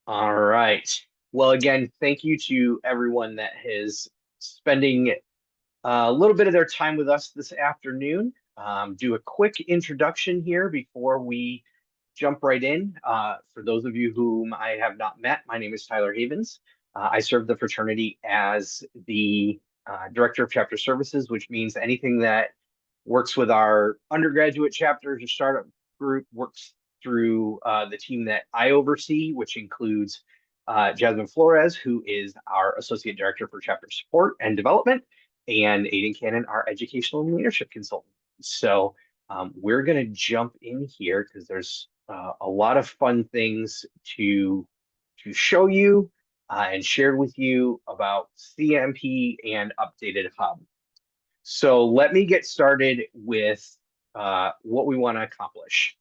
All right. Well, again, thank you to everyone that is spending a little bit of their time with us this afternoon. Do a quick introduction here before we jump right in. For those of you whom I have not met, my name is Tyler Havens. I serve the fraternity as the Director of Chapter Services, which means anything that works with our undergraduate chapters or startup group works through the team that I oversee, which includes Jasmine Flores, who is our Associate Director for Chapter Support and Development, and Aiden Cannon, our Educational and Leadership Consultant. So we're going to jump in here because there's a lot of fun things to show you and share with you about CMP and Updated Hub. So let me get started with what we want to accomplish.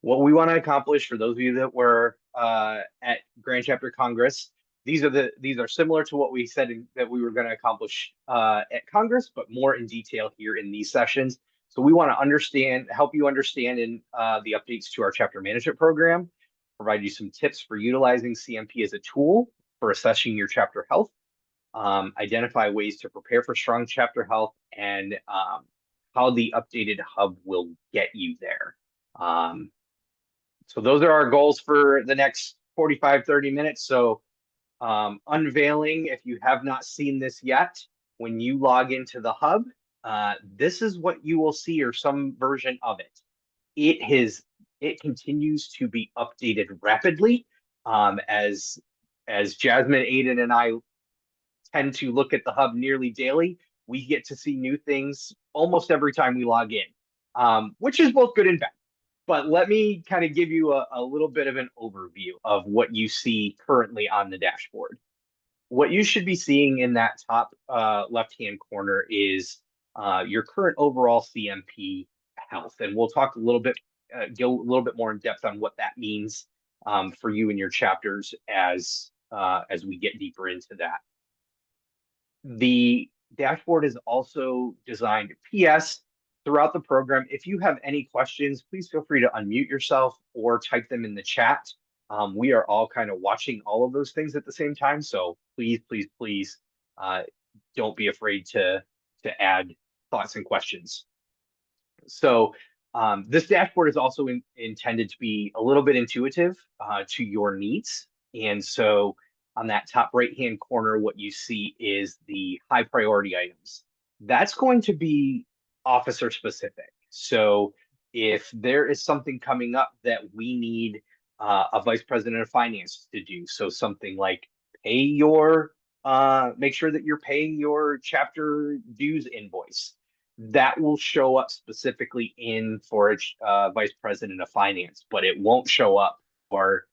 What we want to accomplish for those of you that were at Grand Chapter Congress, these are similar to what we said that we were going to accomplish at Congress, but more in detail here in these sessions. So we want to help you understand in the updates to our chapter management program, provide you some tips for utilizing CMP as a tool for assessing your chapter health, identify ways to prepare for strong chapter health, and how the updated hub will get you there. So those are our goals for the next 45, 30 minutes. So unveiling, if you have not seen this yet, when you log into the hub, this is what you will see, or some version of it. It continues to be updated rapidly, as Jasmine, Aiden, and I tend to look at the hub nearly daily. We get to see new things almost every time we log in, which is both good and bad. But let me kind of give you a little bit of an overview of what you see currently on the dashboard. What you should be seeing in that top left-hand corner is your current overall CMP health. And we'll talk a little bit, go a little bit more in depth on what that means for you and your chapters as we get deeper into that. The dashboard is also designed. PS, throughout the program, if you have any questions, please feel free to unmute yourself or type them in the chat. We are all kind of watching all of those things at the same time. So please, don't be afraid to add thoughts and questions. So this dashboard is also intended to be a little bit intuitive to your needs. And so on that top right-hand corner, what you see is the high priority items. That's going to be officer specific. So if there is something coming up that we need a vice president of finance to do, so something like make sure that you're paying your chapter dues invoice, that will show up specifically in for a vice president of finance, but it won't show up for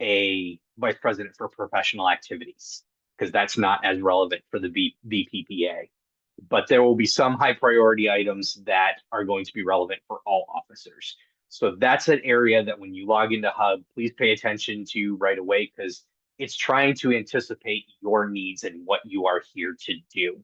a vice president for professional activities because that's not as relevant for the VPPA. But there will be some high priority items that are going to be relevant for all officers. So that's an area that when you log into Hub, please pay attention to right away because it's trying to anticipate your needs and what you are here to do.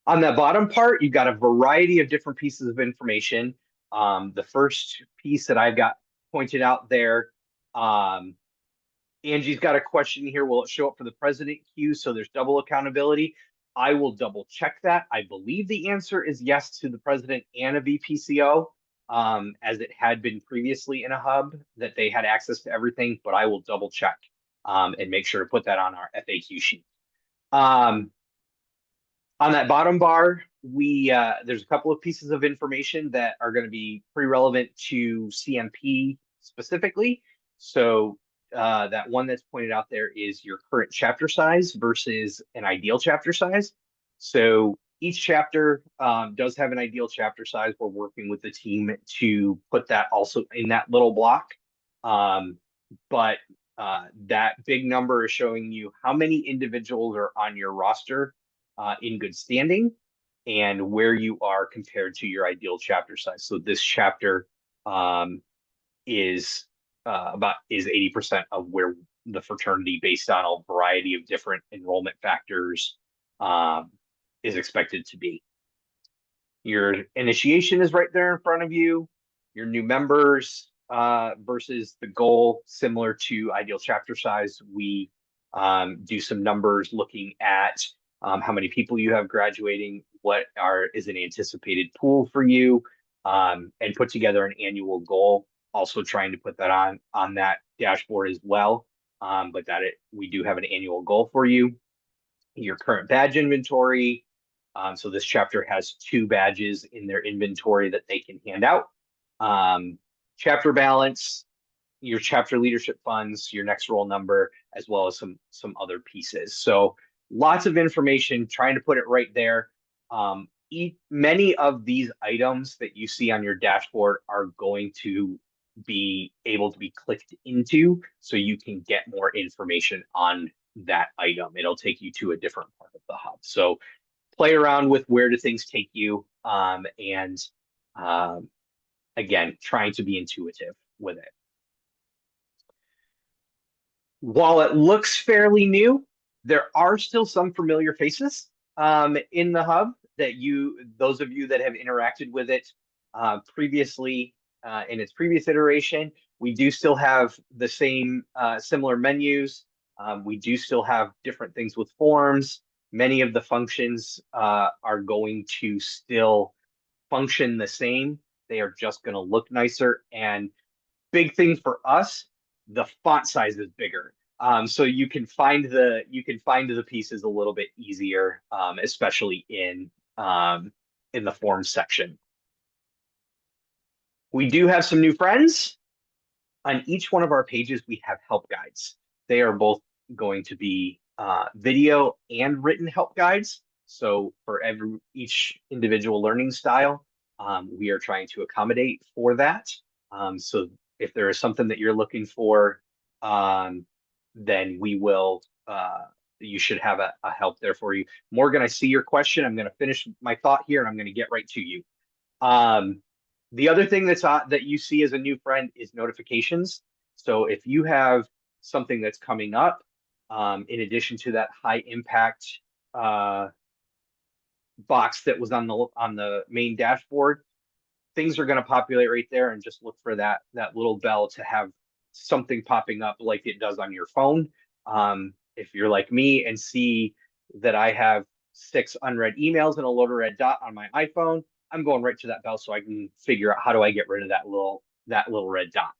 On that bottom part, you've got a variety of different pieces of information. The first piece that I've got pointed out there, Angie's got a question here. Will it show up for the president queue? So there's double accountability. I will double check that. I believe the answer is yes to the president and a VPCO, as it had been previously in a hub that they had access to everything, but I will double check and make sure to put that on our FAQ sheet. On that bottom bar, there's a couple of pieces of information that are going to be pretty relevant to CMP specifically. So that one that's pointed out there is your current chapter size versus an ideal chapter size. So each chapter does have an ideal chapter size. We're working with the team to put that also in that little block. But that big number is showing you how many individuals are on your roster in good standing and where you are compared to your ideal chapter size. So this chapter is 80% of where the fraternity, based on a variety of different enrollment factors, is expected to be. Your initiation is right there in front of you. Your new members, versus the goal, similar to ideal chapter size. We do some numbers looking at how many people you have graduating, what is an anticipated pool for you, and put together an annual goal. Also trying to put that on that dashboard as well. But we do have an annual goal for you. Your current badge inventory. So this chapter has 2 badges in their inventory that they can hand out. Chapter balance, your chapter leadership funds, your next roll number, as well as some other pieces. So lots of information, trying to put it right there. Many of these items that you see on your dashboard are going to be able to be clicked into, so you can get more information on that item. It'll take you to a different part of the hub. So play around with where do things take you, and again, trying to be intuitive with it. While it looks fairly new, there are still some familiar faces in the hub that those of you that have interacted with it previously in its previous iteration. We do still have the same similar menus. We do still have different things with forms. Many of the functions are going to still function the same. They are just going to look nicer. And big thing for us, the font size is bigger. So you can find the pieces a little bit easier, especially in the forms section. We do have some new friends. On each one of our pages, we have help guides. They are both going to be video and written help guides. So for each individual learning style, we are trying to accommodate for that. So if there is something that you're looking for, then you should have a help there for you. Morgan, I see your question. I'm going to finish my thought here and I'm going to get right to you. The other thing that you see as a new friend is notifications. So if you have something that's coming up, in addition to that high impact box that was on the main dashboard, things are going to populate right there, and just look for that little bell to have something popping up like it does on your phone. If you're like me and see that I have 6 unread emails and a little red dot on my iPhone, I'm going right to that bell so I can figure out how do I get rid of that little red dot.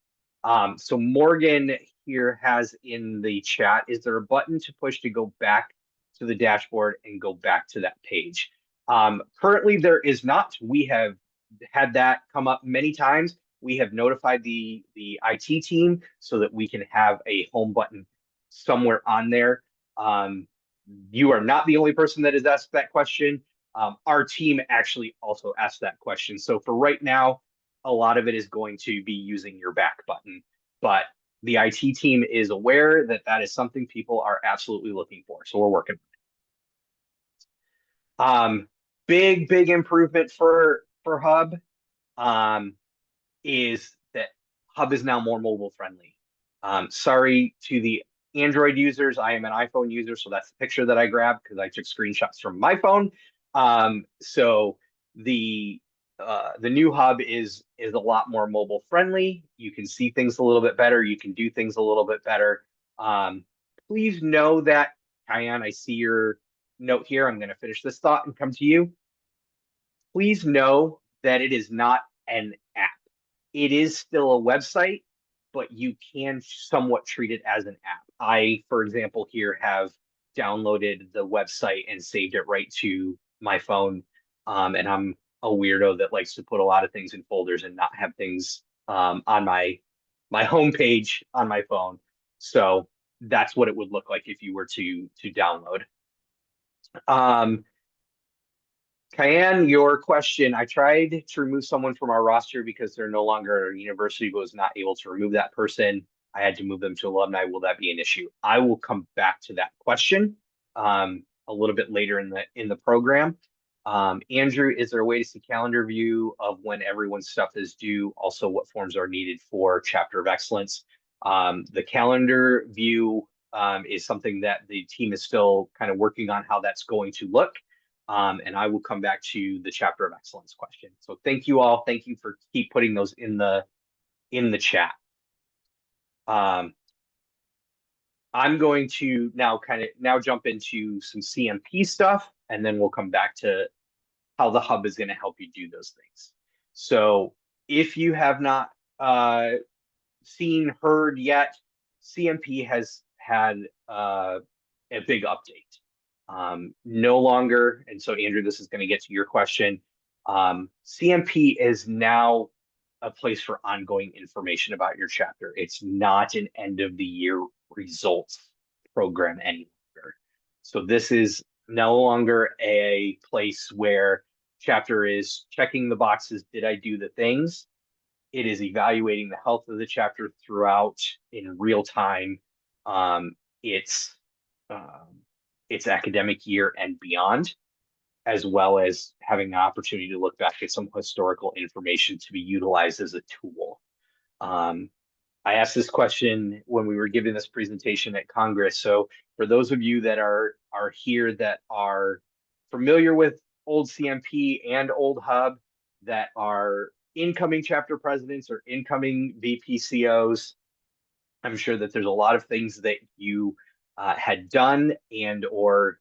So Morgan here has in the chat, is there a button to push to go back to the dashboard and go back to that page? Currently there is not. We have had that come up many times. We have notified the IT team so that we can have a home button somewhere on there. You are not the only person that has asked that question. Our team actually also asked that question. So for right now, a lot of it is going to be using your back button, but the IT team is aware that that is something people are absolutely looking for. So we're working. Big improvement for Hub is that Hub is now more mobile friendly. Sorry to the Android users, I am an iPhone user, so that's the picture that I grabbed because I took screenshots from my phone. So the new Hub is a lot more mobile friendly. You can see things a little bit better. You can do things a little bit better. Please know that, Kyan, I see your note here. I'm going to finish this thought and come to you. Please know that it is not an app. It is still a website, but you can somewhat treat it as an app. I, for example, here have downloaded the website and saved it right to my phone. And I'm a weirdo that likes to put a lot of things in folders and not have things on my homepage on my phone. So that's what it would look like if you were to download. Kyan, your question. I tried to remove someone from our roster because they're no longer at our university, but was not able to remove that person. I had to move them to alumni. Will that be an issue? I will come back to that question a little bit later in the program. Andrew, is there a way to see calendar view of when everyone's stuff is due? Also, what forms are needed for Chapter of Excellence? The calendar view is something that the team is still kind of working on how that's going to look. And I will come back to the Chapter of Excellence question. So thank you all. Thank you for keep putting those in the in the chat. I'm going to now jump into some CMP stuff, and then we'll come back to how the hub is going to help you do those things. So if you have not seen, heard yet, CMP has had a big update. No longer, and so Andrew, this is going to get to your question. CMP is now a place for ongoing information about your chapter. It's not an end of the year results program any longer. So this is no longer a place where chapter is checking the boxes. Did I do the things? It is evaluating the health of the chapter throughout in real time. It's academic year and beyond, as well as having an opportunity to look back at some historical information to be utilized as a tool. I asked this question when we were giving this presentation at Congress. So for those of you that are here that are familiar with old CMP and old Hub, that are incoming chapter presidents or incoming VPCOs, I'm sure that there's a lot of things that you had done and or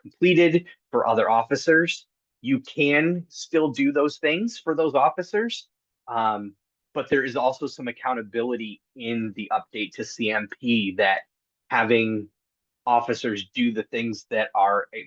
completed for other officers. You can still do those things for those officers, but there is also some accountability in the update to CMP that having officers do the things that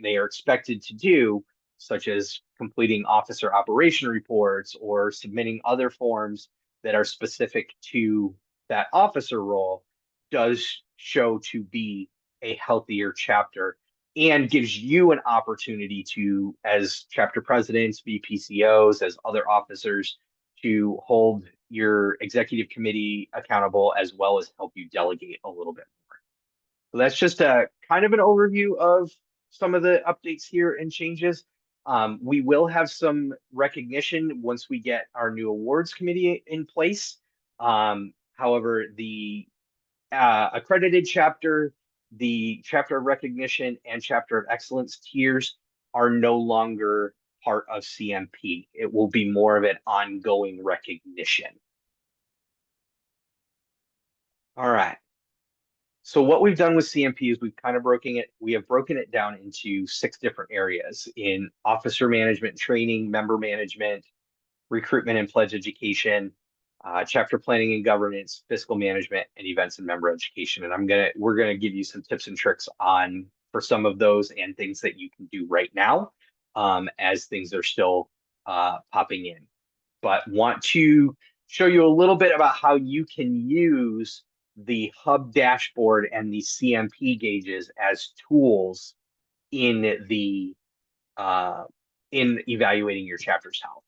they are expected to do, such as completing officer operation reports or submitting other forms that are specific to that officer role, does show to be a healthier chapter and gives you an opportunity to, as chapter presidents, VPCOs, as other officers, to hold your executive committee accountable, as well as help you delegate a little bit more. So that's just a kind of an overview of some of the updates here and changes. We will have some recognition once we get our new awards committee in place. However, the accredited chapter, the chapter of recognition, and chapter of excellence tiers are no longer part of CMP. It will be more of an ongoing recognition. All right. So what we've done with CMP is we have broken it down into 6 different areas in officer management, training, member management, recruitment and pledge education, chapter planning and governance, fiscal management, and events and member education. And we're gonna give you some tips and tricks for some of those and things that you can do right now, as things are still popping in. But want to show you a little bit about how you can use the Hub dashboard and the CMP gauges as tools in evaluating your chapter's health.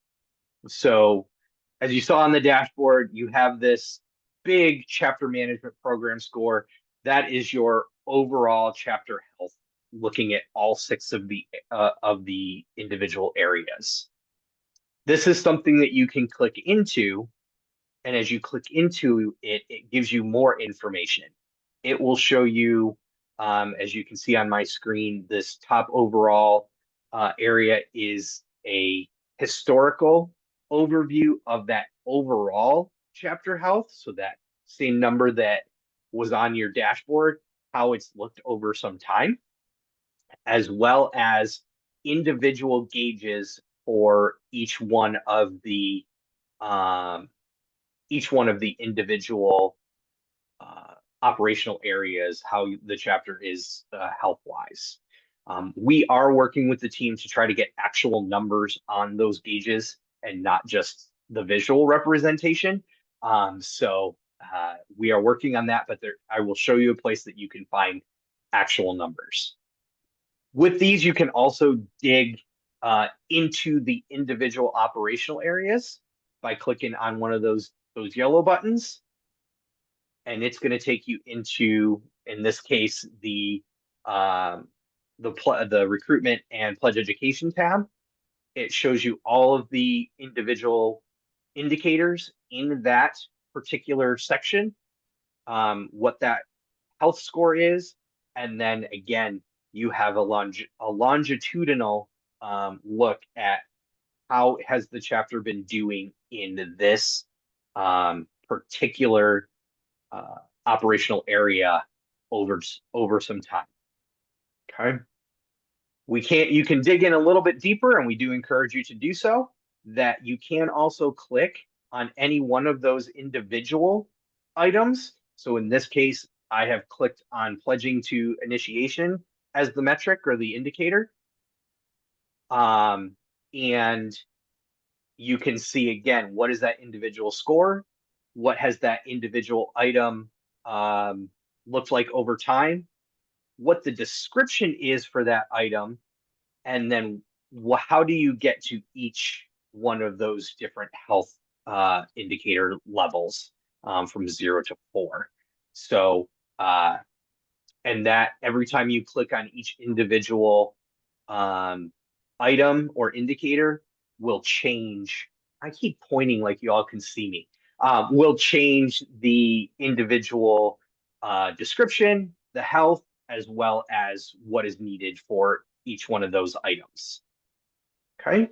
So as you saw on the dashboard, you have this big chapter management program score. That is your overall chapter health, looking at all 6 of the individual areas. This is something that you can click into, and as you click into it, it gives you more information. It will show you, as you can see on my screen, this top overall area is a historical overview of that overall chapter health. So that same number that was on your dashboard, how it's looked over some time, as well as individual gauges for each one of the individual operational areas, how the chapter is health-wise. We are working with the team to try to get actual numbers on those gauges and not just the visual representation. So we are working on that, but I will show you a place that you can find actual numbers. With these, you can also dig into the individual operational areas by clicking on one of those yellow buttons, and it's going to take you into, in this case, the recruitment and pledge education tab. It shows you all of the individual indicators in that particular section, what that health score is, and then again, you have a longitudinal look at how has the chapter been doing in this particular operational area over some time. Okay. You can dig in a little bit deeper, and we do encourage you to do so, that you can also click on any one of those individual items. So in this case, I have clicked on pledging to initiation as the metric or the indicator. And you can see again, what is that individual score? What has that individual item looked like over time? What the description is for that item, and then how do you get to each one of those different health indicator levels from 0 to 4. So, and that every time you click on each individual item or indicator will change. I keep pointing like you all can see me. Will change the individual description, the health, as well as what is needed for each one of those items. Okay.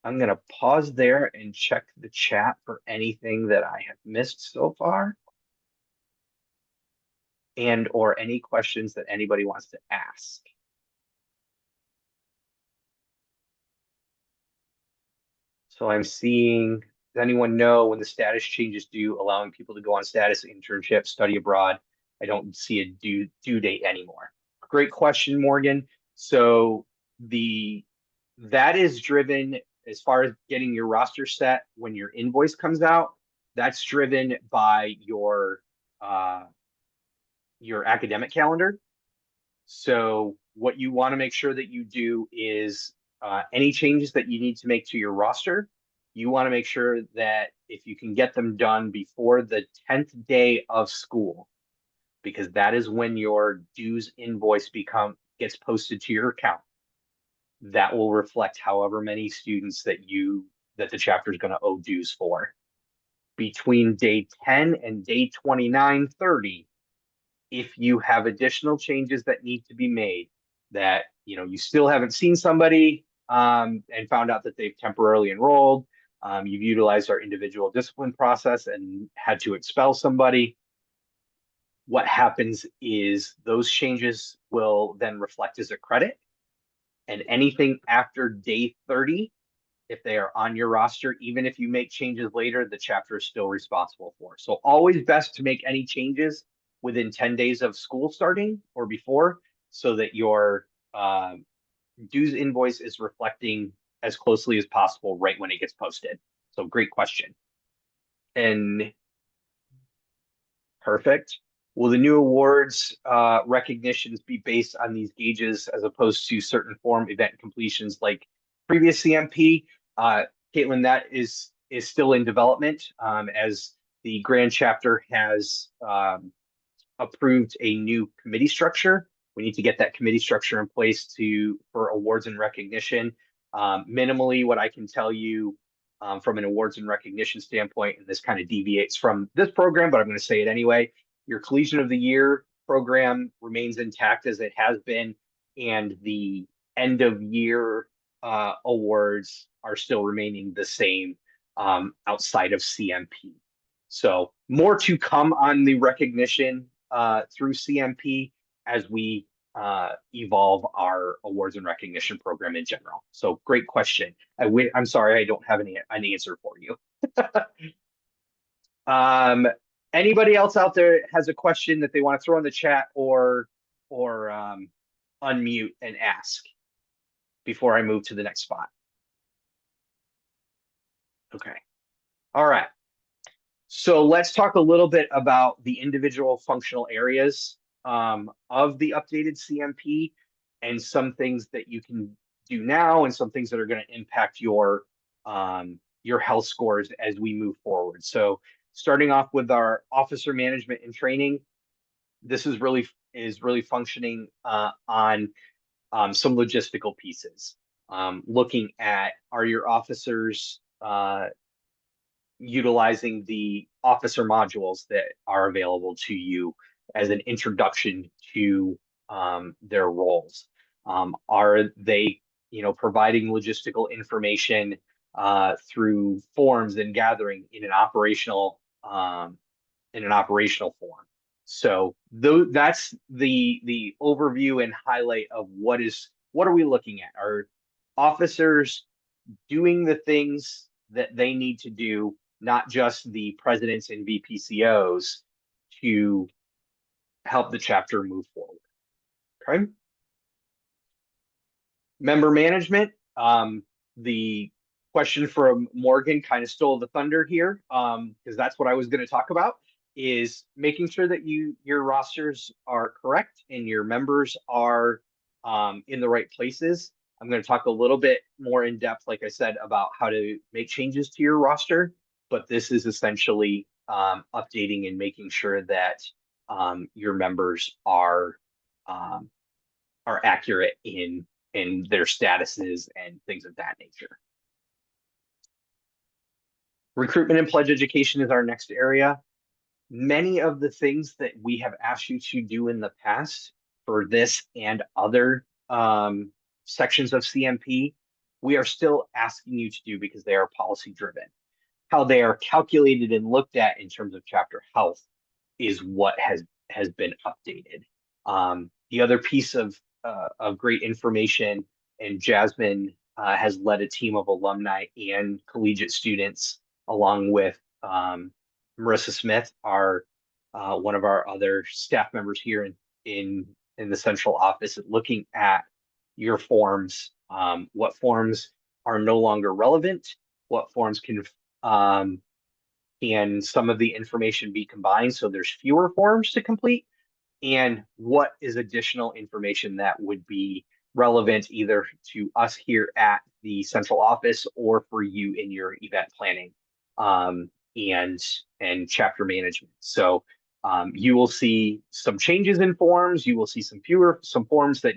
I'm going to pause there and check the chat for anything that I have missed so far, and or any questions that anybody wants to ask. So I'm seeing, does anyone know when the status changes due, allowing people to go on status, internship, study abroad? I don't see a due date anymore. Great question, Morgan. So that is driven, as far as getting your roster set when your invoice comes out, that's driven by your academic calendar. So what you want to make sure that you do is any changes that you need to make to your roster, you want to make sure that if you can get them done before the 10th day of school, because that is when your dues invoice gets posted to your account. That will reflect however many students that the chapter is going to owe dues for. Between day 10 and day 29, 30, if you have additional changes that need to be made, that you still haven't seen somebody and found out that they've temporarily enrolled, you've utilized our individual discipline process and had to expel somebody, what happens is those changes will then reflect as a credit, and anything after day 30, if they are on your roster, even if you make changes later, the chapter is still responsible for. So always best to make any changes within 10 days of school starting or before, so that your dues invoice is reflecting as closely as possible right when it gets posted. So great question. And perfect. Will the new awards recognitions be based on these gauges as opposed to certain form event completions like previous CMP? Caitlin, that is still in development as the Grand Chapter has approved a new committee structure. We need to get that committee structure in place for awards and recognition. Minimally, what I can tell you from an awards and recognition standpoint, and this kind of deviates from this program, but I'm going to say it anyway, your Collegian of the Year program remains intact as it has been, and the end of year awards are still remaining the same outside of CMP. So more to come on the recognition through CMP as we evolve our awards and recognition program in general. So great question. I'm sorry, I don't have an answer for you. Anybody else out there has a question that they want to throw in the chat or unmute and ask before I move to the next spot? Okay. All right. So let's talk a little bit about the individual functional areas of the updated CMP and some things that you can do now and some things that are going to impact your health scores as we move forward. So starting off with our officer management and training, this is really functioning on some logistical pieces. Looking at, are your officers utilizing the officer modules that are available to you as an introduction to their roles? Are they, providing logistical information through forms and gathering in an operational in an operational form. So that's the overview and highlight of what are we looking at? Are officers doing the things that they need to do, not just the presidents and VPCOs, to help the chapter move forward? Okay. Member management. The question from Morgan kind of stole the thunder here, because that's what I was going to talk about, is making sure that your rosters are correct and your members are in the right places. I'm going to talk a little bit more in depth, like I said, about how to make changes to your roster, but this is essentially updating and making sure that your members are accurate in their statuses and things of that nature. Recruitment and pledge education is our next area. Many of the things that we have asked you to do in the past for this and other sections of CMP, we are still asking you to do because they are policy driven. How they are calculated and looked at in terms of chapter health is what has been updated. The other piece of great information, and Jasmine has led a team of alumni and collegiate students, along with Marissa Smith, one of our other staff members here in the central office, looking at your forms, what forms are no longer relevant, what forms can some of the information be combined so there's fewer forms to complete, and what is additional information that would be relevant either to us here at the central office or for you in your event planning and chapter management. So you will see some changes in forms. You will see some forms that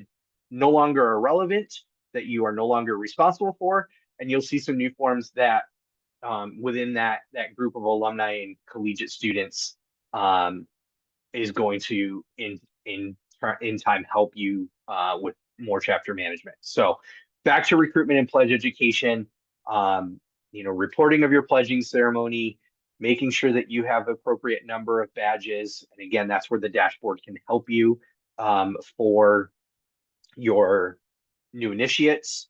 no longer are relevant, that you are no longer responsible for, and you'll see some new forms that within that group of alumni and collegiate students is going to in time help you with more chapter management. So back to recruitment and pledge education, reporting of your pledging ceremony, making sure that you have appropriate number of badges. And again, that's where the dashboard can help you for your new initiates,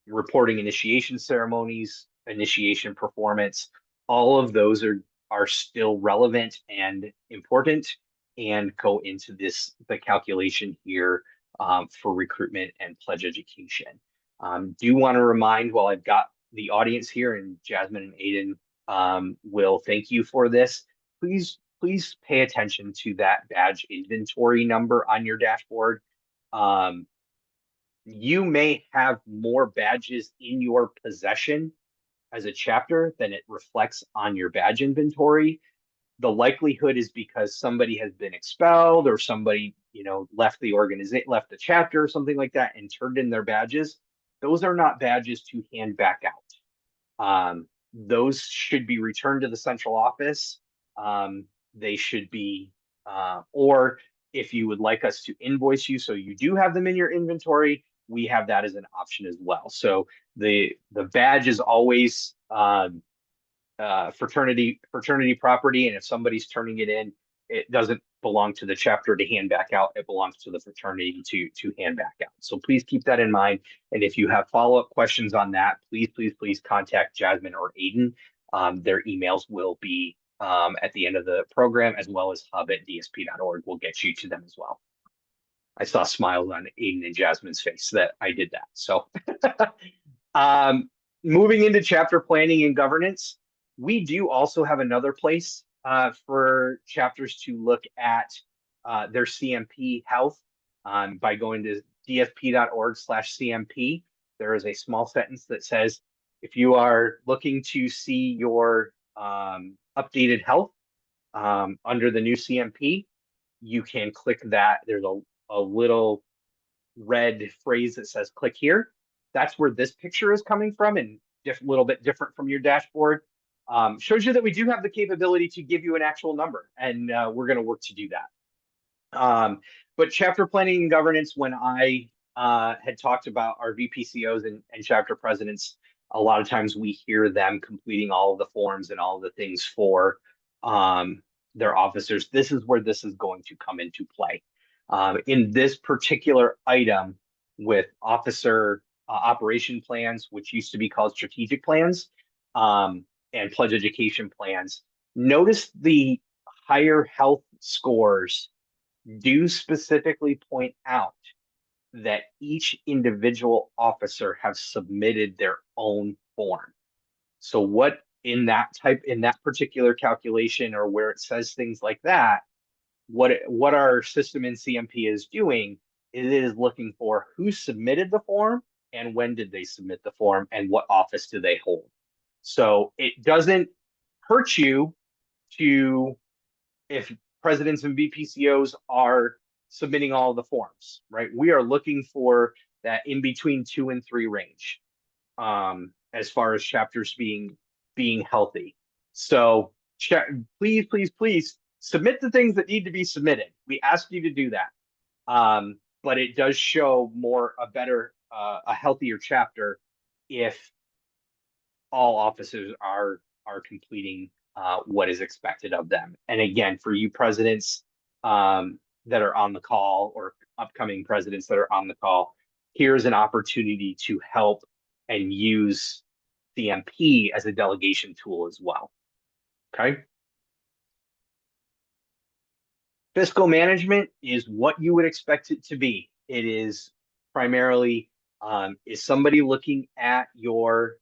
reporting initiation ceremonies, initiation performance. All of those are still relevant and important and go into the calculation here for recruitment and pledge education. Do want to remind, while I've got the audience here, and Jasmine and Aiden will thank you for this, please pay attention to that badge inventory number on your dashboard. You may have more badges in your possession as a chapter than it reflects on your badge inventory. The likelihood is because somebody has been expelled or somebody, left the organization, left the chapter or something like that and turned in their badges. Those are not badges to hand back out. Those should be returned to the central office. They should be, or if you would like us to invoice you so you do have them in your inventory, we have that as an option as well. So the badge is always fraternity property, and if somebody's turning it in, it doesn't belong to the chapter to hand back out. It belongs to the fraternity to hand back out. So please keep that in mind. And if you have follow-up questions on that, please contact Jasmine or Aiden. Their emails will be at the end of the program, as well as hub@dsp.org will get you to them as well. I saw smiles on Aiden and Jasmine's face that I did that. So moving into chapter planning and governance, we do also have another place for chapters to look at their CMP health by going to dsp.org/CMP. There is a small sentence that says, if you are looking to see your updated health under the new CMP, you can click that. There's a little red phrase that says click here. That's where this picture is coming from, and a little bit different from your dashboard. Shows you that we do have the capability to give you an actual number, and we're going to work to do that. But chapter planning and governance, when I had talked about our VPCOs and chapter presidents, A lot of times we hear them completing all of the forms and all of the things for their officers. This is where this is going to come into play. In this particular item with officer operation plans, which used to be called strategic plans, and pledge education plans, notice the higher health scores do specifically point out that each individual officer have submitted their own form. So what in that particular calculation, or where it says things like that, what our system in CMP is doing is it is looking for who submitted the form and when did they submit the form and what office do they hold. So it doesn't hurt you to, if presidents and VPCOs are submitting all the forms, right? We are looking for that in between 2 and 3 range, as far as chapters being healthy. So please submit the things that need to be submitted. We ask you to do that. But it does show a healthier chapter if all officers are completing what is expected of them. And again, for you presidents that are on the call, or upcoming presidents that are on the call, here's an opportunity to help and use CMP as a delegation tool as well. Okay. Fiscal management is what you would expect it to be. It is primarily, is somebody looking at your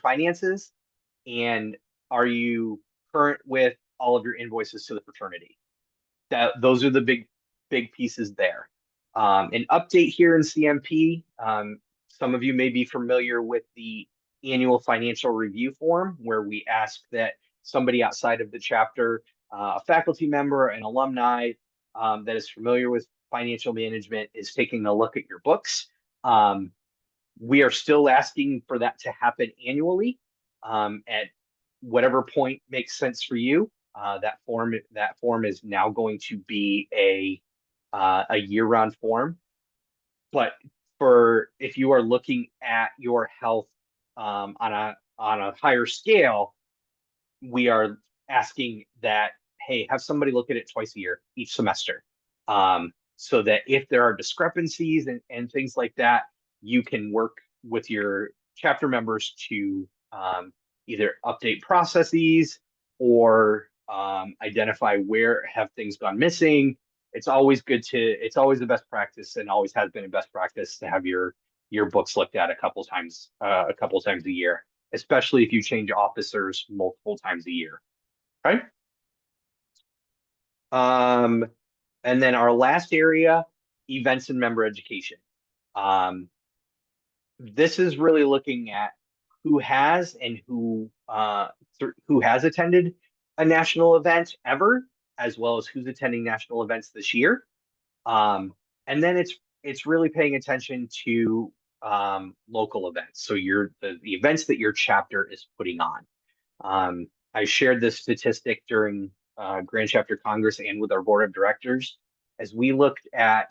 finances, and are you current with all of your invoices to the fraternity? Those are the big pieces there. An update here in CMP. Some of you may be familiar with the annual financial review form, where we ask that somebody outside of the chapter, a faculty member, an alumni that is familiar with financial management, is taking a look at your books. We are still asking for that to happen annually, at whatever point makes sense for you. That form is now going to be a year-round form. But if you are looking at your health on a higher scale, we are asking that, hey, have somebody look at it twice a year, each semester, so that if there are discrepancies and things like that, you can work with your chapter members to either update processes or identify where have things gone missing. It's always the best practice, and always has been a best practice, to have your books looked at a couple times a year, especially if you change officers multiple times a year. Right? And then our last area, events and member education. This is really looking at who has attended a national event ever, as well as who's attending national events this year. And then it's really paying attention to local events. So the events that your chapter is putting on. I shared this statistic during Grand Chapter Congress and with our board of directors, as we looked at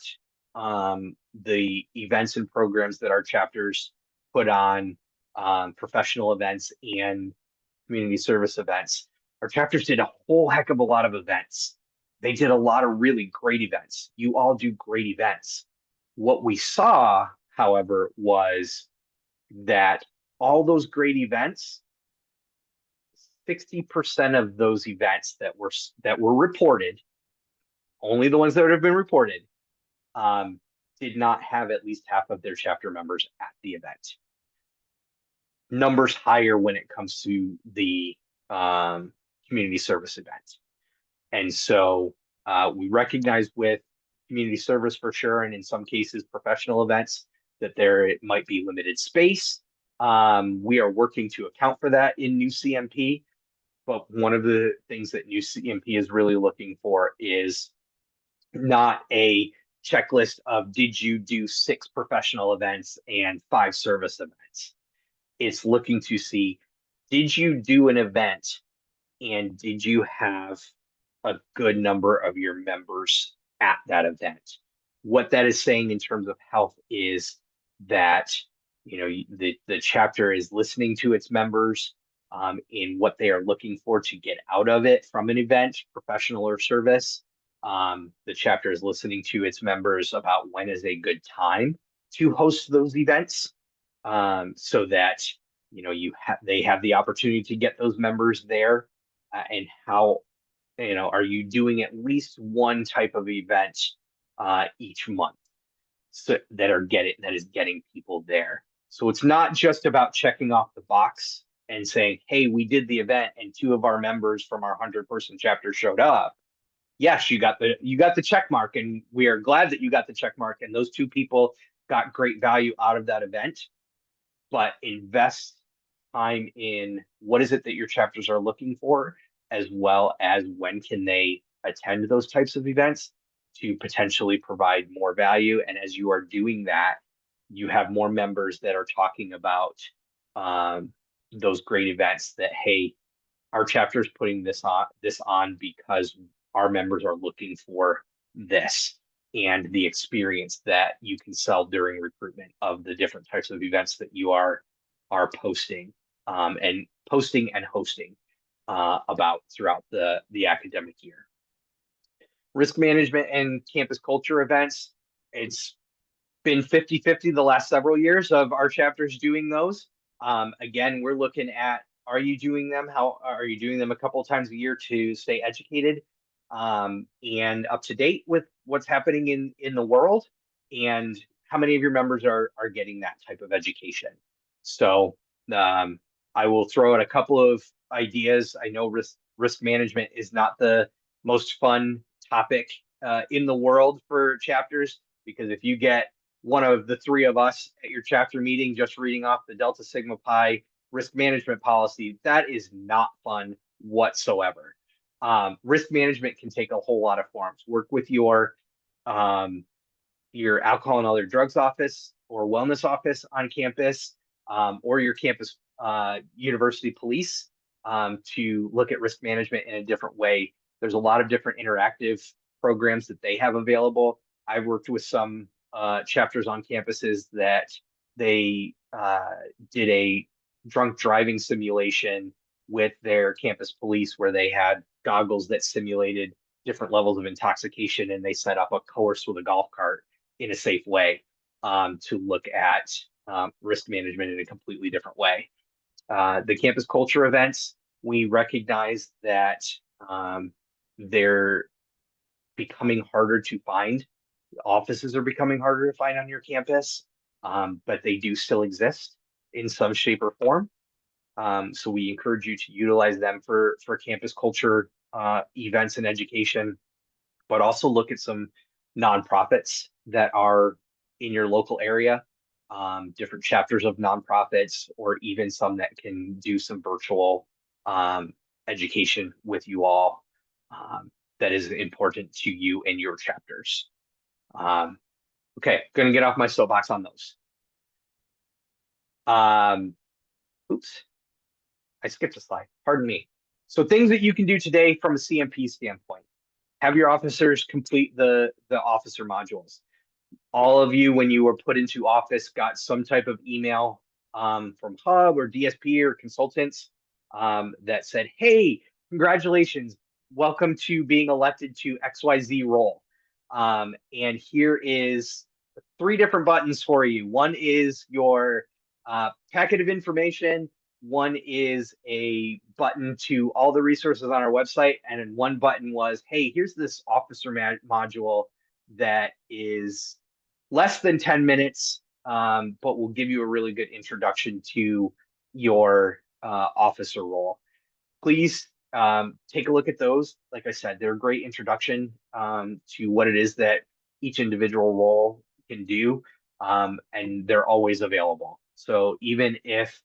the events and programs that our chapters put on, professional events and community service events. Our chapters did a whole heck of a lot of events. They did a lot of really great events. You all do great events. What we saw, however, was that all those great events, 60% of those events that were reported, only the ones that have been reported, did not have at least half of their chapter members at the event. Numbers higher when it comes to the community service event. And so we recognize with community service for sure, and in some cases professional events, that there might be limited space. We are working to account for that in new CMP. But one of the things that new CMP is really looking for is not a checklist of, did you do 6 professional events and 5 service events? It's looking to see, did you do an event and did you have a good number of your members at that event? What that is saying in terms of health is that the chapter is listening to its members in what they are looking for to get out of it from an event, professional or service. The chapter is listening to its members about when is a good time to host those events, so that they have the opportunity to get those members there, and how are you doing at least one type of event each month, so that is getting people there. So it's not just about checking off the box and saying, hey, we did the event and 2 of our members from our 100-person chapter showed up. Yes, you got the check mark, and we are glad that you got the check mark, and those 2 people got great value out of that event. But invest time in what is it that your chapters are looking for, as well as when can they attend those types of events to potentially provide more value. And as you are doing that, you have more members that are talking about those great events that, hey, our chapter is putting this on because our members are looking for this, and the experience that you can sell during recruitment of the different types of events that you are posting, and hosting about throughout the academic year. Risk management and campus culture events. It's been 50-50 the last several years of our chapters doing those. Again, we're looking at, are you doing them? How are you doing them a couple of times a year to stay educated and up to date with what's happening in the world? And how many of your members are getting that type of education? So I will throw out a couple of ideas. I know risk management is not the most fun topic in the world for chapters, because if you get one of the 3 of us at your chapter meeting just reading off the Delta Sigma Pi risk management policy, that is not fun whatsoever. Risk management can take a whole lot of forms. Work with your alcohol and other drugs office or wellness office on campus, or your campus university police, to look at risk management in a different way. There's a lot of different interactive programs that they have available. I've worked with some chapters on campuses that they did a drunk driving simulation with their campus police, where they had goggles that simulated different levels of intoxication, and they set up a course with a golf cart in a safe way to look at risk management in a completely different way. The campus culture events, we recognize that they're becoming harder to find. Offices are becoming harder to find on your campus, but they do still exist in some shape or form. So we encourage you to utilize them for campus culture events and education, but also look at some nonprofits that are in your local area, different chapters of nonprofits, or even some that can do some virtual education with you all, that is important to you and your chapters. Okay, gonna get off my soapbox on those. Oops, I skipped a slide, pardon me. So things that you can do today from a CMP standpoint: have your officers complete the officer modules. All of you, when you were put into office, got some type of email from Hub or DSP or consultants that said, hey, congratulations, welcome to being elected to XYZ role. And here is 3 different buttons for you. One is your packet of information. One is a button to all the resources on our website. And then one button was, hey, here's this officer module that is less than 10 minutes, but will give you a really good introduction to your officer role. Please take a look at those. Like I said, they're a great introduction to what it is that each individual role can do, and they're always available. So even if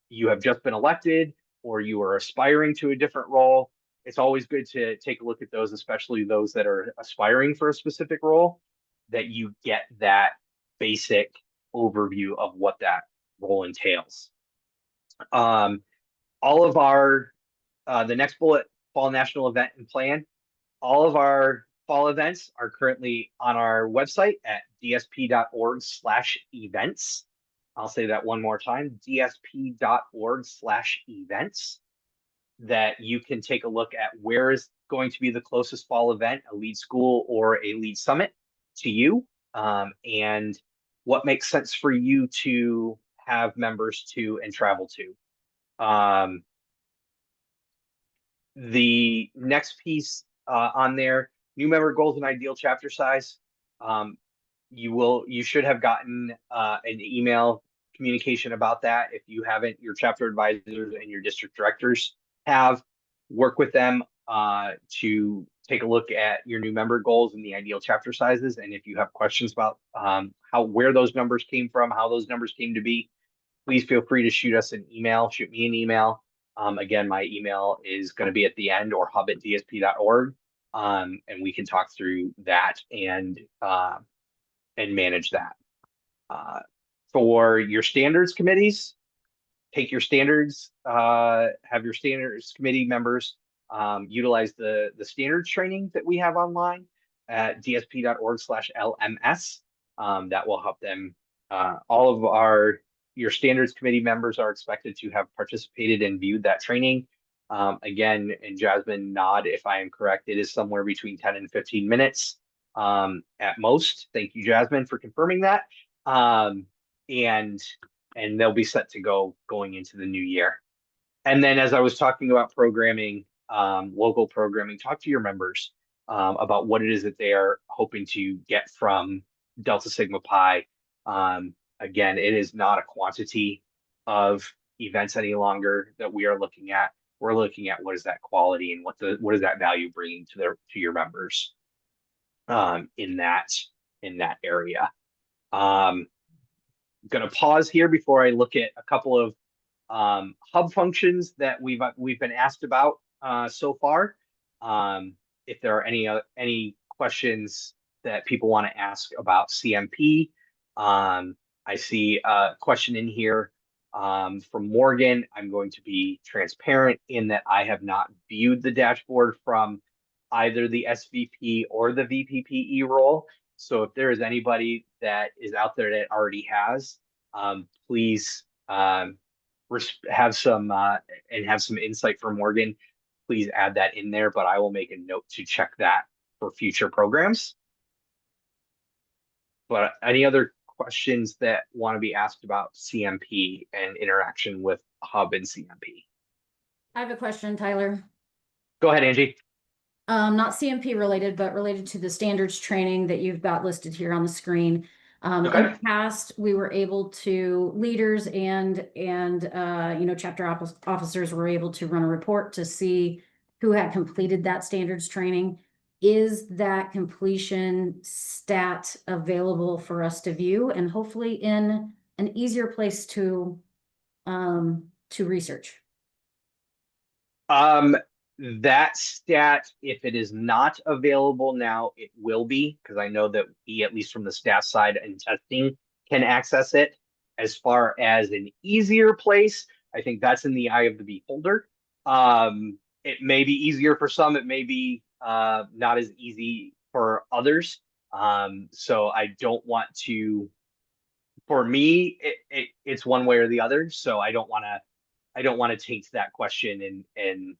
you have just been elected or you are aspiring to a different role, it's always good to take a look at those, especially those that are aspiring for a specific role, that you get that basic overview of what that role entails. All of our, the next bullet, fall national event and plan. All of our fall events are currently on our website at dsp.org/events. I'll say that one more time, dsp.org/events, that you can take a look at where is going to be the closest fall event, a lead school or a lead summit to you, and what makes sense for you to have members to and travel to. The next piece on there, new member goals and ideal chapter size. You should have gotten an email communication about that. If you haven't, your chapter advisors and your district directors have. Work with them to take a look at your new member goals and the ideal chapter sizes. And if you have questions about where those numbers came from, how those numbers came to be, please feel free to shoot us an email, shoot me an email. Again, my email is going to be at the end, or hub@dsp.org. And we can talk through that and manage that. For your standards committees, take your standards, have your standards committee members utilize the standards training that we have online at dsp.org/LMS. That will help them. All of your standards committee members are expected to have participated and viewed that training. Again, and Jasmine, nod if I am correct, it is somewhere between 10 and 15 minutes at most. Thank you, Jasmine, for confirming that. And they'll be set to go going into the new year. And then, as I was talking about programming, local programming, talk to your members about what it is that they are hoping to get from Delta Sigma Pi. Again, it is not a quantity of events any longer that we are looking at. We're looking at what is that quality and what is that value bringing to your members in that area. Going to pause here before I look at a couple of hub functions that we've been asked about so far. If there are any questions that people want to ask about CMP, I see a question in here from Morgan. I'm going to be transparent in that I have not viewed the dashboard from either the SVP or the VPPE role. So if there is anybody that is out there that already has, please have some insight from Morgan. Please add that in there, but I will make a note to check that for future programs. But any other questions that want to be asked about CMP and interaction with Hub and CMP? I have a question, Tyler. Go ahead, Angie. Not CMP related, but related to the standards training that you've got listed here on the screen. Okay. In the past, we were able to, leaders and chapter officers were able to run a report to see who had completed that standards training. Is that completion stat available for us to view, and hopefully in an easier place to research? That stat, if it is not available now, it will be, because I know that we, at least from the staff side and testing, can access it. As far as an easier place, I think that's in the eye of the beholder. It may be easier for some, it may be not as easy for others. So I don't want to, for me, it's one way or the other. So I don't want to taint that question, and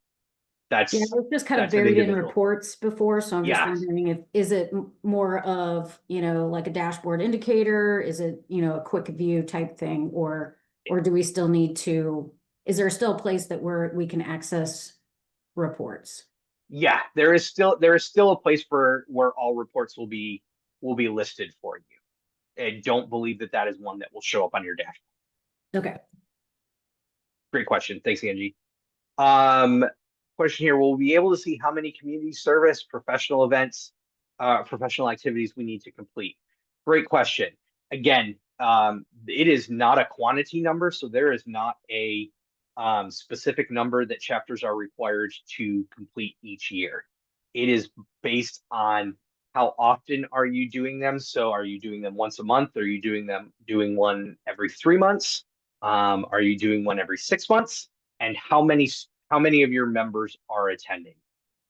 that's, yeah, it was just kind of buried in reports before, so I'm just wondering is it more of, like a dashboard indicator? Is it, a quick view type thing, or do we still need to, is there still a place that we can access reports? Yeah, there is still a place where all reports will be listed for you. I don't believe that is one that will show up on your dashboard. Okay. Great question. Thanks, Angie. Question here, will we be able to see how many community service, professional events, professional activities we need to complete? Great question. Again, it is not a quantity number, so there is not a specific number that chapters are required to complete each year. It is based on how often are you doing them. So are you doing them once a month? Are you doing one every 3 months? Are you doing one every 6 months? And how many of your members are attending?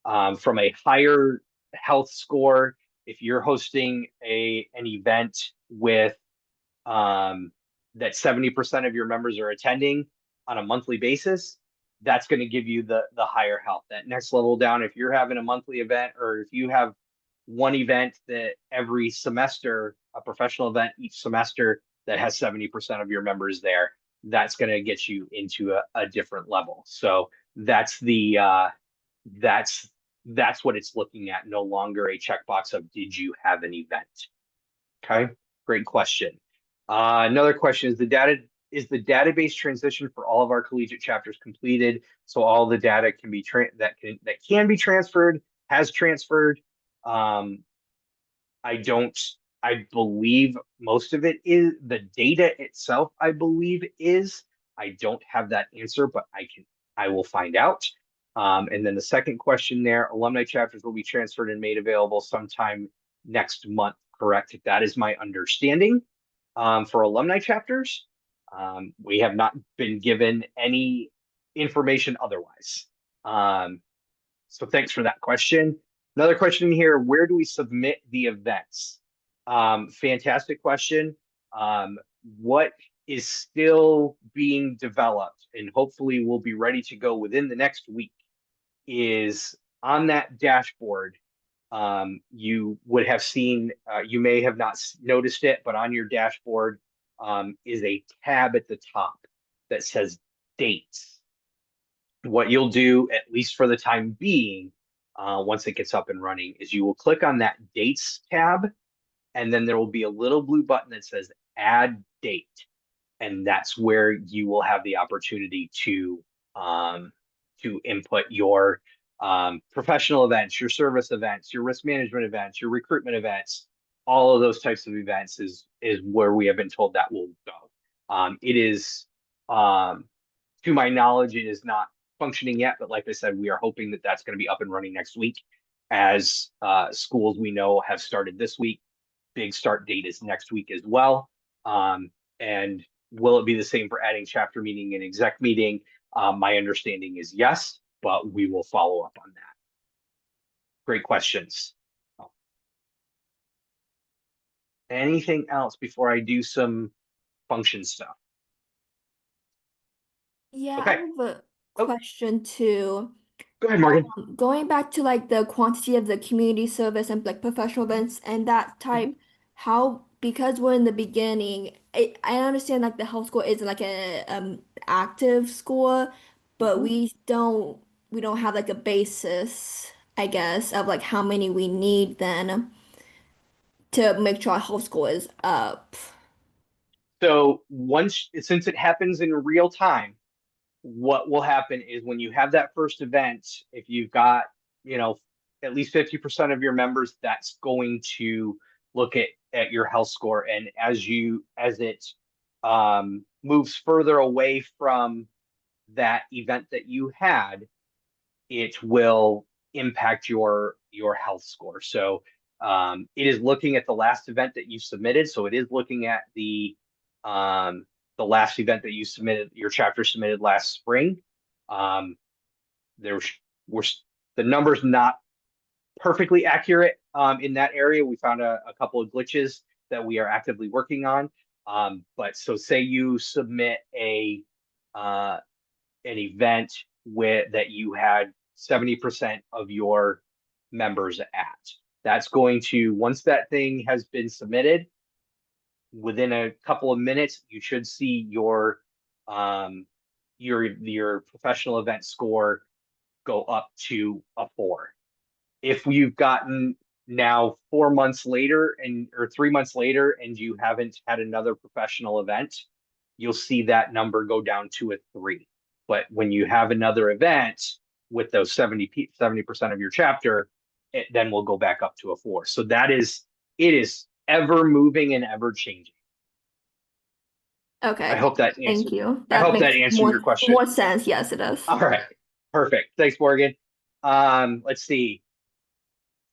From a higher health score, if you're hosting an event with that 70% of your members are attending on a monthly basis, that's going to give you the higher health. That next level down, if you're having a monthly event, or if you have one event that every semester, a professional event each semester that has 70% of your members there, that's going to get you into a different level. So that's the that's what it's looking at. No longer a checkbox of did you have an event? Okay, great question. Another question is the database transition for all of our collegiate chapters completed? So all the data can be that can be transferred, has transferred. I believe most of it is the data itself, I believe is. I don't have that answer, but I will find out. And then the second question there, alumni chapters will be transferred and made available sometime next month, correct? That is my understanding for alumni chapters. We have not been given any information otherwise. So thanks for that question. Another question here, where do we submit the events? Fantastic question. What is still being developed and hopefully will be ready to go within the next week is on that dashboard. You would have seen, you may have not noticed it, but on your dashboard is a tab at the top that says dates. What you'll do, at least for the time being, once it gets up and running, is you will click on that dates tab, and then there will be a little blue button that says add date. And that's where you will have the opportunity to input your professional events, your service events, your risk management events, your recruitment events. All of those types of events is where we have been told that will go. It is, to my knowledge, it is not functioning yet, but like I said, we are hoping that that's going to be up and running next week, as schools we know have started this week. Big start date is next week as well. And will it be the same for adding chapter meeting and exec meeting? My understanding is yes, but we will follow up on that. Great questions. Anything else before I do some function stuff? Yeah, Okay. I have a question too. Go ahead, Morgan. Going back to like the quantity of the community service and like professional events and that type, how, because we're in the beginning, I understand like the health school isn't like a active school, but we don't have like a basis, I guess, of like how many we need then to make sure our health school is up. So since it happens in real time, what will happen is when you have that first event, if you've got, at least 50% of your members, that's going to look at your health score. And as it moves further away from that event that you had, it will impact your health score. So it is looking at the last event that you submitted. So it is looking at the last event that you submitted, your chapter submitted last spring. There were the numbers not perfectly accurate in that area. We found a couple of glitches that we are actively working on. But so say you submit an event that you had 70% of your members at. That's going to, once that thing has been submitted, within a couple of minutes, you should see your professional event score go up to a 4. If you've gotten now 4 months later or 3 months later and you haven't had another professional event, you'll see that number go down to a 3. But when you have another event with those 70% of your chapter, it then will go back up to a 4. So it is ever moving and ever changing. Okay. I hope that Thank answered. you. I hope that makes answered your question. More sense. Yes, it does. All right, perfect. Thanks, Morgan. Let's see.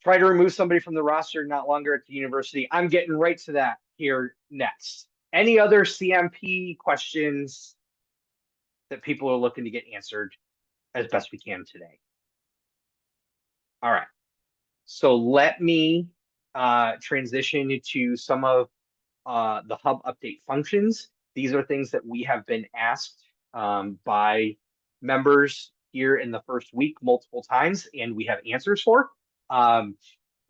Try to remove somebody from the roster not longer at the university. I'm getting right to that here next. Any other CMP questions that people are looking to get answered as best we can today? All right. So let me transition to some of the hub update functions. These are things that we have been asked by members here in the first week multiple times, and we have answers for. In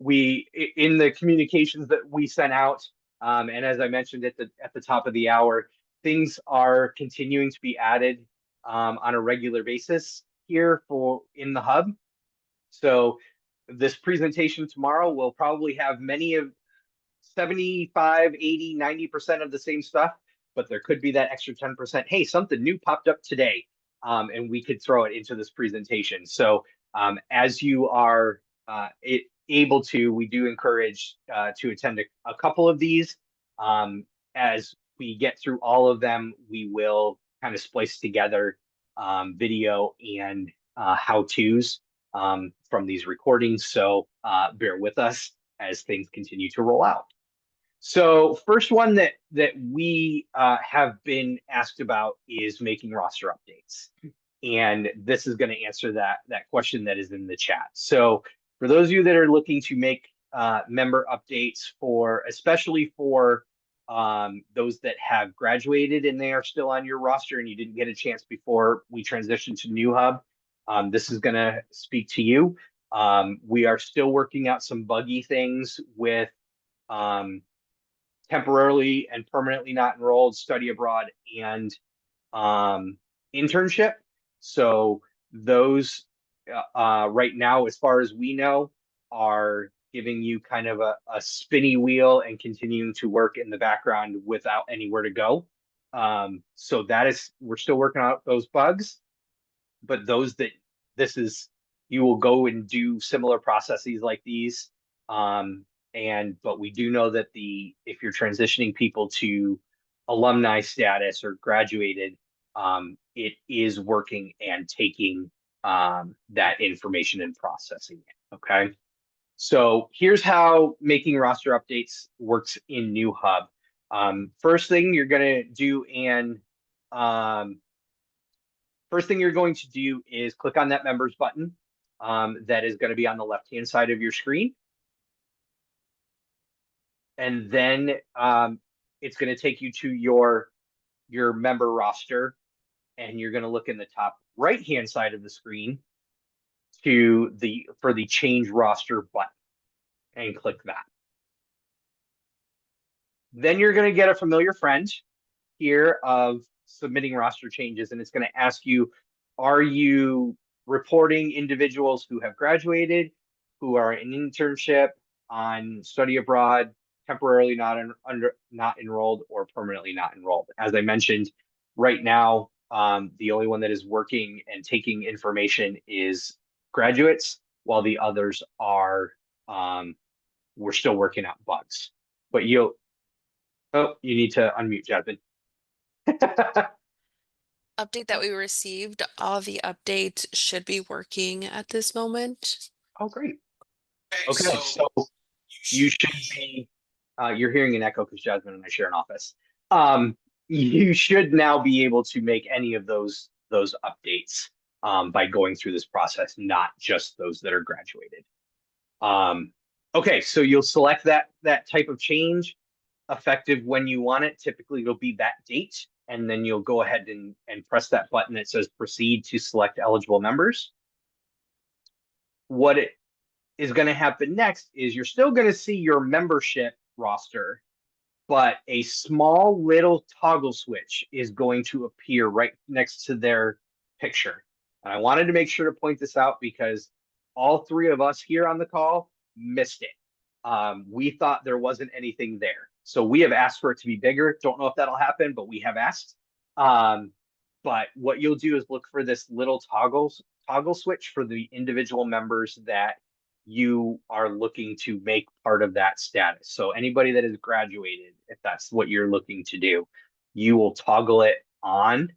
the communications that we sent out, and as I mentioned at the top of the hour, things are continuing to be added on a regular basis here in the hub. So this presentation tomorrow will probably have many of 75, 80, 90% of the same stuff, but there could be that extra 10%. Hey, something new popped up today, and we could throw it into this presentation. So as you are able to, we do encourage to attend a couple of these. As we get through all of them, we will kind of splice together video and how-tos from these recordings. So bear with us as things continue to roll out. So first one that we have been asked about is making roster updates. And this is going to answer that question that is in the chat. So for those of you that are looking to make member updates especially for those that have graduated and they are still on your roster and you didn't get a chance before we transition to New Hub, this is going to speak to you. We are still working out some buggy things with temporarily and permanently not enrolled, study abroad, and internship. So those right now, as far as we know, are giving you kind of a spinny wheel and continuing to work in the background without anywhere to go. So we're still working out those bugs, but you will go and do similar processes like these. But we do know that if you're transitioning people to alumni status or graduated, it is working and taking that information and processing it. Okay. So here's how making roster updates works in New Hub. First thing you're going to do is click on that members button that is going to be on the left-hand side of your screen. And then it's going to take you to your member roster, and you're going to look in the top right-hand side of the screen for the change roster button and click that. Then you're going to get a familiar friend here of submitting roster changes, and it's going to ask you, are you reporting individuals who have graduated, who are in internship, on study abroad, temporarily not enrolled, or permanently not enrolled? As I mentioned, right now, the only one that is working and taking information is graduates, while the others are, we're still working out bugs. But you need to unmute, Jasmine. Update that we received, all the updates should be working at this moment. Oh, great. Okay, so you should be, you're hearing an echo because Jasmine and I share an office. You should now be able to make any of those updates by going through this process, not just those that are graduated. Okay, so you'll select that type of change effective when you want it. Typically, it'll be that date, and then you'll go ahead and press that button that says proceed to select eligible members. What is going to happen next is you're still going to see your membership roster, but a small little toggle switch is going to appear right next to their picture. And I wanted to make sure to point this out because all three of us here on the call missed it. We thought there wasn't anything there. So we have asked for it to be bigger. Don't know if that'll happen, but we have asked. But what you'll do is look for this little toggle switch for the individual members that you are looking to make part of that status. So anybody that has graduated, if that's what you're looking to do, you will toggle it on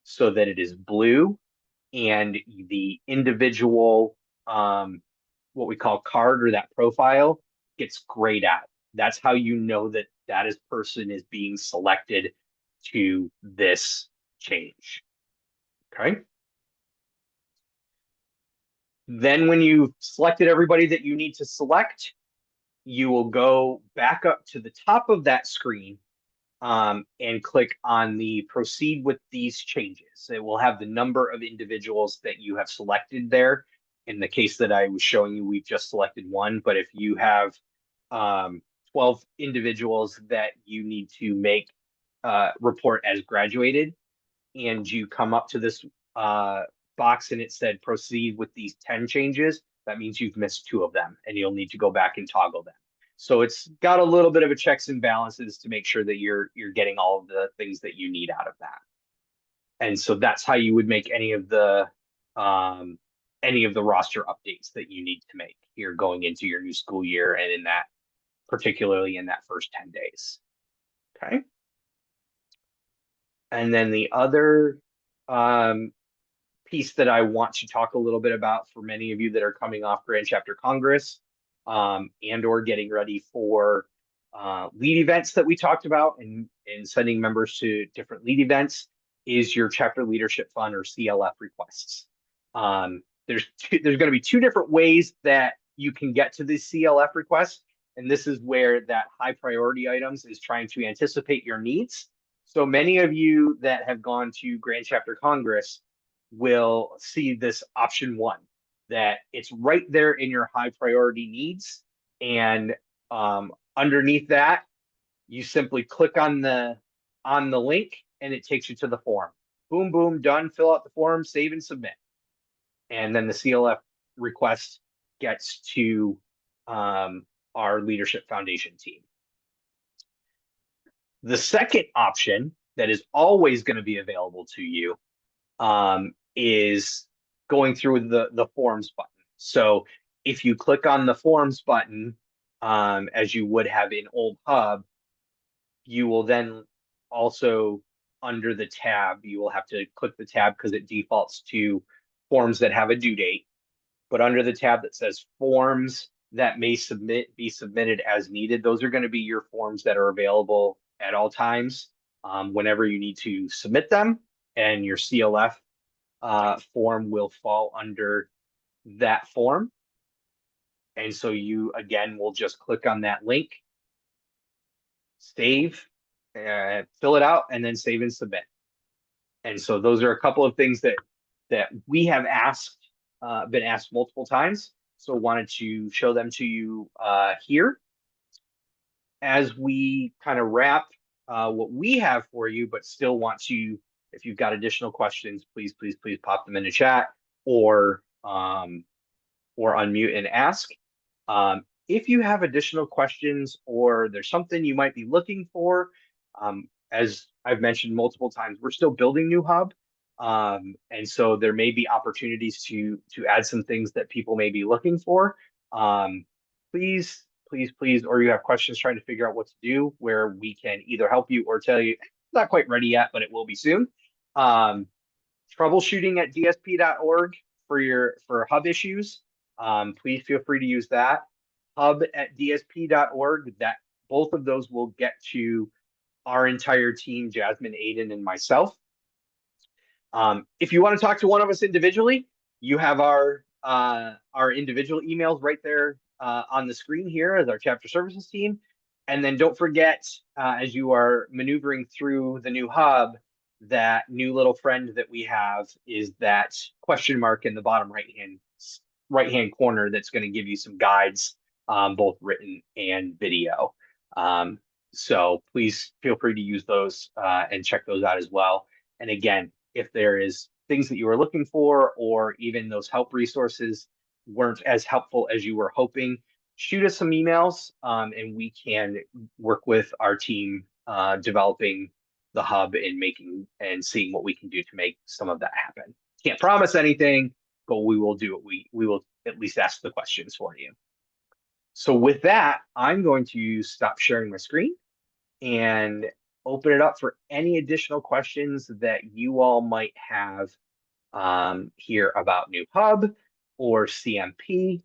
so that it is blue, and the individual, what we call card or that profile, gets grayed out. That's how you know that person is being selected to this change. Okay. Then when you've selected everybody that you need to select, you will go back up to the top of that screen and click on the proceed with these changes. It will have the number of individuals that you have selected there. In the case that I was showing you, we've just selected one, but if you have 12 individuals that you need to make report as graduated, and you come up to this box and it said proceed with these 10 changes, that means you've missed 2 of them and you'll need to go back and toggle them. So it's got a little bit of a checks and balances to make sure that you're getting all of the things that you need out of that. And so that's how you would make any of the roster updates that you need to make here going into your new school year, and in that, particularly in that first 10 days. Okay. And then the other piece that I want to talk a little bit about for many of you that are coming off Grand Chapter Congress and or getting ready for lead events that we talked about and sending members to different lead events is your Chapter Leadership Fund or CLF requests. There's going to be 2 different ways that you can get to the CLF request, and this is where that high priority items is trying to anticipate your needs. So many of you that have gone to Grand Chapter Congress will see this option 1, that it's right there in your high priority needs. And underneath that, you simply click on the link and it takes you to the form. Boom, boom, done. Fill out the form, save and submit. And then the CLF request gets to our Leadership Foundation team. The second option that is always going to be available to you is going through the forms button. So if you click on the forms button, as you would have in Old Hub, you will then also, under the tab, you will have to click the tab because it defaults to forms that have a due date. But under the tab that says forms that may be submitted as needed, those are going to be your forms that are available at all times whenever you need to submit them, and your CLF form will fall under that form. And so you, again, will just click on that link, save, fill it out, and then save and submit. And so those are a couple of things that we have been asked multiple times. So wanted to show them to you here. As we kind of wrap what we have for you, but still want to, if you've got additional questions, please pop them in the chat or unmute and ask. If you have additional questions or there's something you might be looking for, as I've mentioned multiple times, we're still building New Hub. And so there may be opportunities to add some things that people may be looking for. Please, or you have questions trying to figure out what to do, where we can either help you or tell you, it's not quite ready yet, but it will be soon. Troubleshooting at dsp.org for Hub issues. Please feel free to use that. Hub at dsp.org, that both of those will get to our entire team, Jasmine, Aiden, and myself. If you want to talk to one of us individually, you have our individual emails right there on the screen here as our chapter services team. And then don't forget, as you are maneuvering through the new hub, that new little friend that we have is that question mark in the bottom right hand corner that's going to give you some guides, both written and video. So please feel free to use those and check those out as well. And again, if there is things that you were looking for, or even those help resources weren't as helpful as you were hoping, shoot us some emails and we can work with our team developing the hub and seeing what we can do to make some of that happen. Can't promise anything, but we will do it. We will at least ask the questions for you. So with that, I'm going to stop sharing my screen and open it up for any additional questions that you all might have here about New Hub or CMP,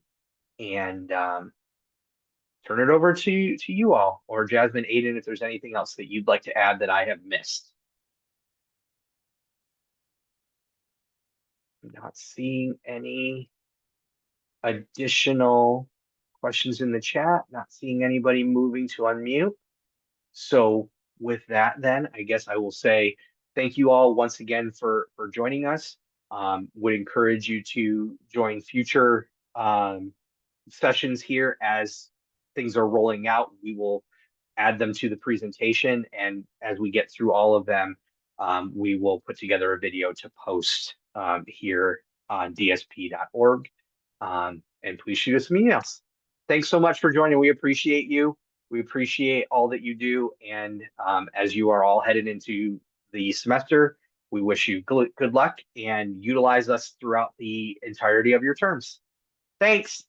and turn it over to you all, or Jasmine, Aiden, if there's anything else that you'd like to add that I have missed. I'm not seeing any additional questions in the chat, not seeing anybody moving to unmute. So with that, then I guess I will say thank you all once again for joining us. Would encourage you to join future sessions here as things are rolling out. We will add them to the presentation, and as we get through all of them, we will put together a video to post here on dsp.org. And please shoot us some emails. Thanks so much for joining. We appreciate you. We appreciate all that you do. And as you are all headed into the semester, we wish you good luck and utilize us throughout the entirety of your terms. Thanks.